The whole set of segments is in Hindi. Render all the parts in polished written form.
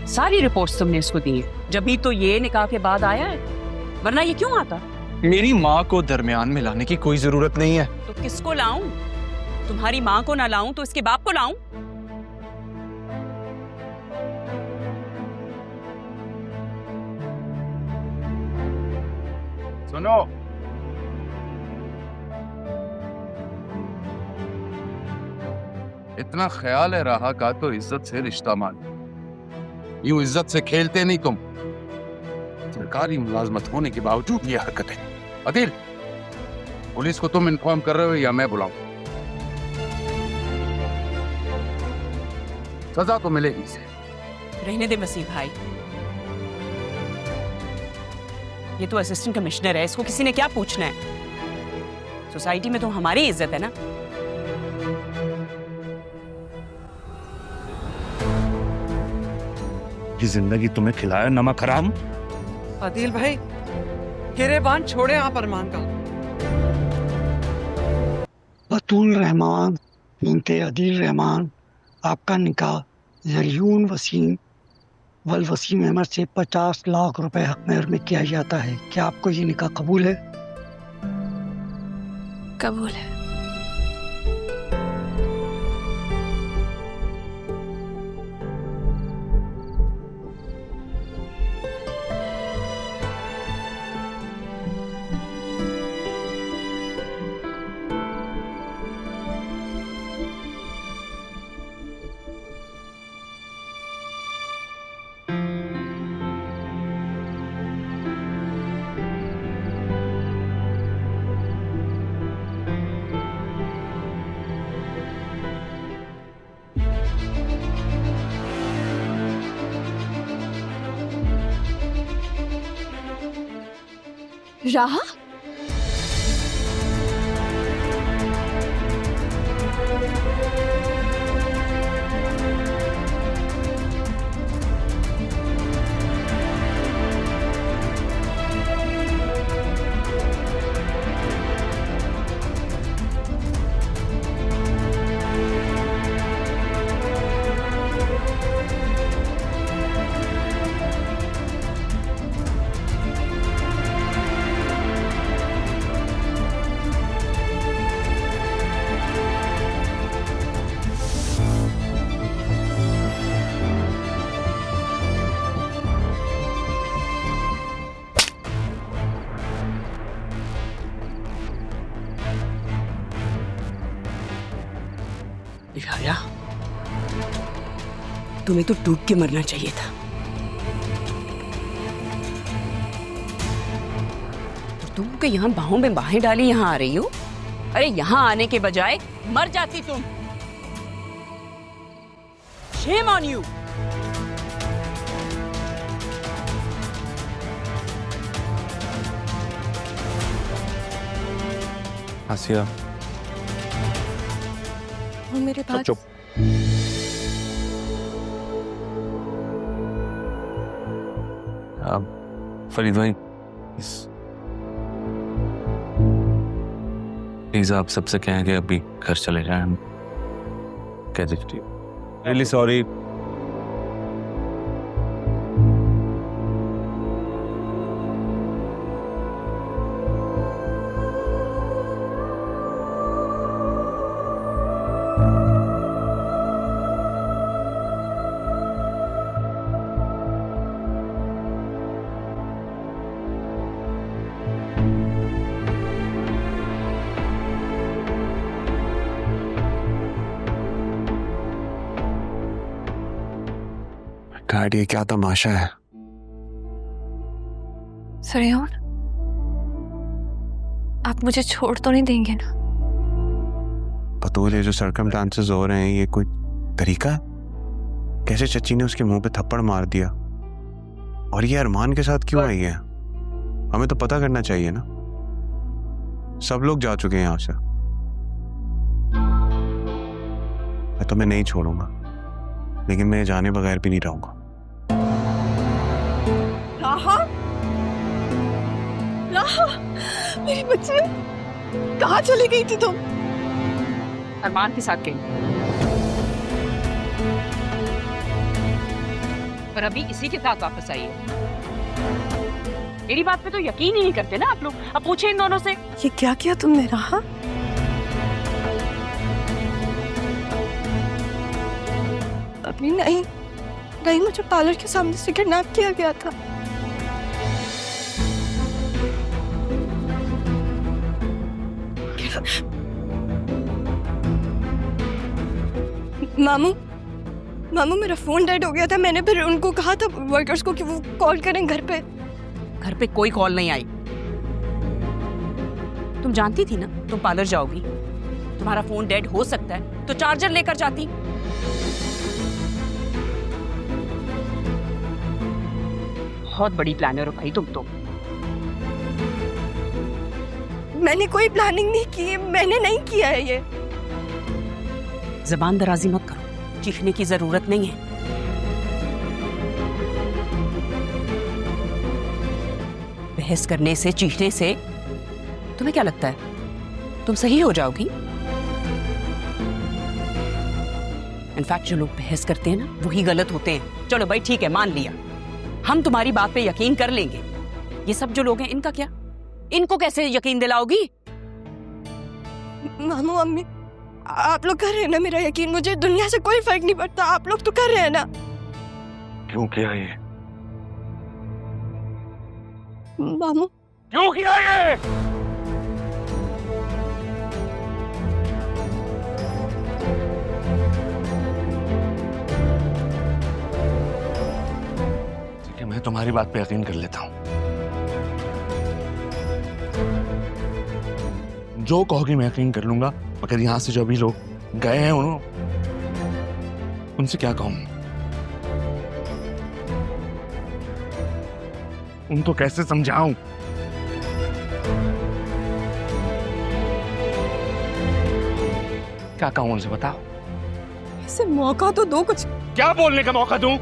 सारी रिपोर्ट्स तुमने इसको दी है, जब भी तो ये निकाह के बाद आया है, वरना ये क्यों आता? मेरी माँ को दरमियान में लाने की कोई जरूरत नहीं है। तो किसको लाऊं? तुम्हारी माँ को ना लाऊं तो इसके बाप को लाऊं? सुनो, इतना ख्याल है राहा का तो इज्जत से रिश्ता मान। यूं इज्जत से खेलते नहीं तुम। सरकारी मुलाजमत होने के बावजूद ये हरकतें। अदिल, पुलिस को तुम इन्फॉर्म कर रहे हो या मैं बुलाऊं? सजा तो मिलेगी इसे। रहने दे मसीह भाई, ये तो असिस्टेंट कमिश्नर है, इसको किसी ने क्या पूछना है? सोसाइटी में तो हमारी इज्जत है ना। ये जिंदगी तुम्हें खिलाया नमक हराम। आदिल भाई, गिरेबान छोड़े आप अरमान का। बतूल रहमान बिनते अदील रहमान, आपका निकाह जरियून वसीम वल वसीम अहमद से 50 लाख रुपए हक मेहर में किया जाता है। क्या आपको ये निकाह कबूल है? कबूल है। राहा, यारा, तुम्हें तो डूब के मरना चाहिए था। और तुम के यहाँ बाहों में बाहें डाली यहाँ आ रही हो? अरे यहाँ आने के बजाय मर जाती तुम। Shame on you! आसिया, वो मेरे पास चुप। फरीद भाई, प्लीज आप सबसे कहें कि अभी घर चले जाएं। हम कह दीजिए। Really sorry. डैड, ये क्या तमाशा है? सरेयान, आप मुझे छोड़ तो नहीं देंगे ना? बतूल, ये जो सर्कमस्टांसेस हो रहे हैं, ये कोई तरीका है? कैसे चची ने उसके मुंह पे थप्पड़ मार दिया? और ये अरमान के साथ क्यों आई है? हमें तो पता करना चाहिए ना। सब लोग जा चुके हैं यहाँ से। मैं तुम्हें नहीं छोड़ूंगा, लेकिन मैं जाने बगैर भी नहीं रहूंगा। राहा, राहा, मेरी बच्ची, कहाँ चली गई थी तुम? अरमान के साथ गई। और अभी इसी के साथ वापस आई है। मेरी बात पे तो यकीन ही नहीं करते ना आप लोग। अब पूछे इन दोनों से। ये क्या किया तुमने राहा? अभी नहीं नहीं, मुझे पार्लर के सामने से किडनैप किया गया था। मामू मामू मेरा फोन डेड हो गया था। मैंने फिर उनको कहा था वर्कर्स को कि वो कॉल करें घर पे। घर पे कोई कॉल नहीं आई। तुम जानती थी ना तुम पार्लर जाओगी, तुम्हारा फोन डेड हो सकता है तो चार्जर लेकर जाती। बहुत बड़ी प्लानर हो भाई तुम तो। मैंने कोई प्लानिंग नहीं की, मैंने नहीं किया है ये। जबान दराजी मत करो, चीखने की जरूरत नहीं है। बहस करने से, चीखने से तुम्हें क्या लगता है तुम सही हो जाओगी? इनफैक्ट जो लोग बहस करते हैं ना वही गलत होते हैं। चलो भाई ठीक है, मान लिया, हम तुम्हारी बात पे यकीन कर लेंगे। ये सब जो लोग हैं इनका क्या? इनको कैसे यकीन दिलाओगी? मामू अम्मी आप लोग कर रहे हैं ना मेरा यकीन, मुझे दुनिया से कोई फर्क नहीं पड़ता। आप लोग तो कर रहे हैं ना। क्यों किया ये? मामू क्यों किया ये? ठीक है, मैं तुम्हारी बात पे यकीन कर लेता हूं। जो कहोगे मैं यकीन कर लूंगा, मगर यहां से जो अभी लोग गए हैं उनसे क्या कहूं? उनको कैसे समझाऊं? क्या कहूं उनसे, बताओ। इसे मौका तो दो, कुछ क्या बोलने का मौका दूं?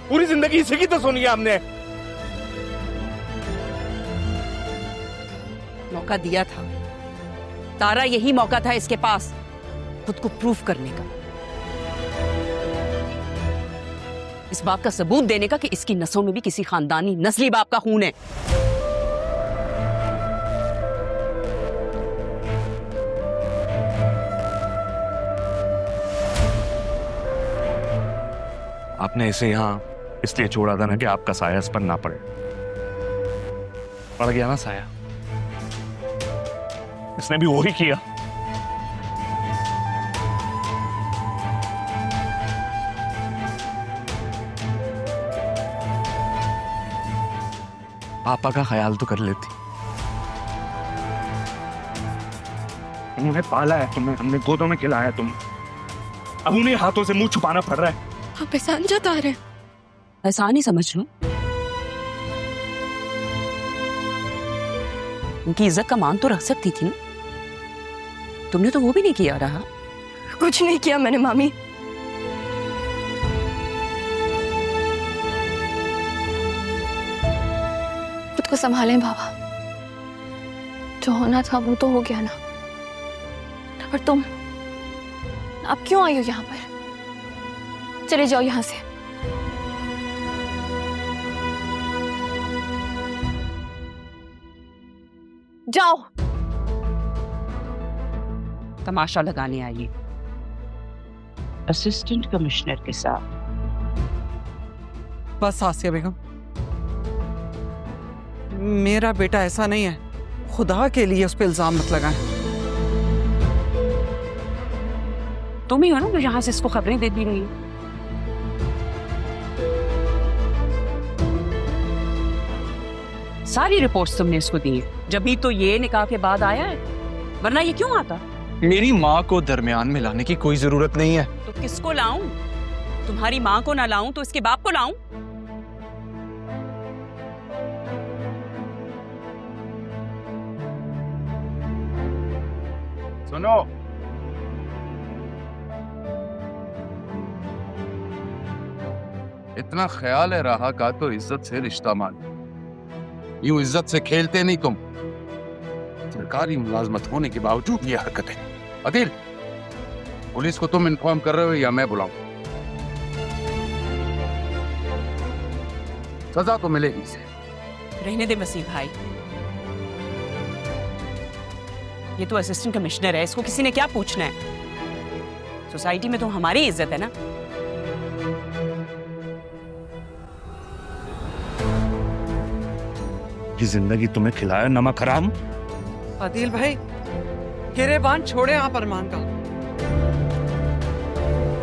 पूरी जिंदगी इसी की तो सुनी है हमने। मौका दिया था तारा, यही मौका था इसके पास खुद को प्रूफ करने का, इस बात का सबूत देने का कि इसकी नसों में भी किसी खानदानी नस्ली बाप का खून है। आपने इसे यहां इसलिए छोड़ा था ना कि आपका साया इस पर ना पड़े। पड़ गया ना साया, इसने भी वही किया। पापा का ख्याल तो कर लेती। उन्होंने पाला है तुम्हें, हमने गोदों में खिलाया तुम, अब उन्हीं हाथों से मुंह छुपाना पड़ रहा है। आप एहसान जता रहे हैं। एहसान ही समझ लो। उनकी इज्जत का मान तो रख सकती थी ना, तुमने तो वो भी नहीं किया। रहा कुछ नहीं किया मैंने मामी। खुद को संभालें बाबा, जो होना था वो तो हो गया ना। पर तुम अब क्यों आई हो यहाँ पर? चले जाओ यहाँ से। जाओ। तमाशा लगाने आई असिस्टेंट कमिश्नर के साथ। बस आसिया बेगम, मेरा बेटा ऐसा नहीं है, खुदा के लिए उस पर इल्जाम मत लगाएं। तुम ही हो ना जो यहां से इसको खबरें देती रही हो। सारी रिपोर्ट्स तुमने इसको दी है, जब भी तो ये निकाह के बाद आया है, वरना ये क्यों आता? मेरी माँ को दरमियान में लाने की कोई जरूरत नहीं है। तो किसको लाऊं? तुम्हारी माँ को ना लाऊं तो इसके बाप को लाऊं? सुनो, इतना ख्याल है रहा का तो इज्जत से रिश्ता मान। यूं इज्जत से खेलते नहीं तुम। सरकारी मुलाजमत होने के बावजूद ये हरकतें। अदिल, पुलिस को तुम इन्फॉर्म कर रहे हो या मैं बुलाऊं? सजा तो मिलेगी इसे। रहने दे वसीम भाई, ये तो असिस्टेंट कमिश्नर है, इसको किसी ने क्या पूछना है? सोसाइटी में तो हमारी इज्जत है ना। ये जिंदगी तुम्हें खिलाया नमक हराम। आदिल भाई गिरेबान छोड़े आप अरमान का।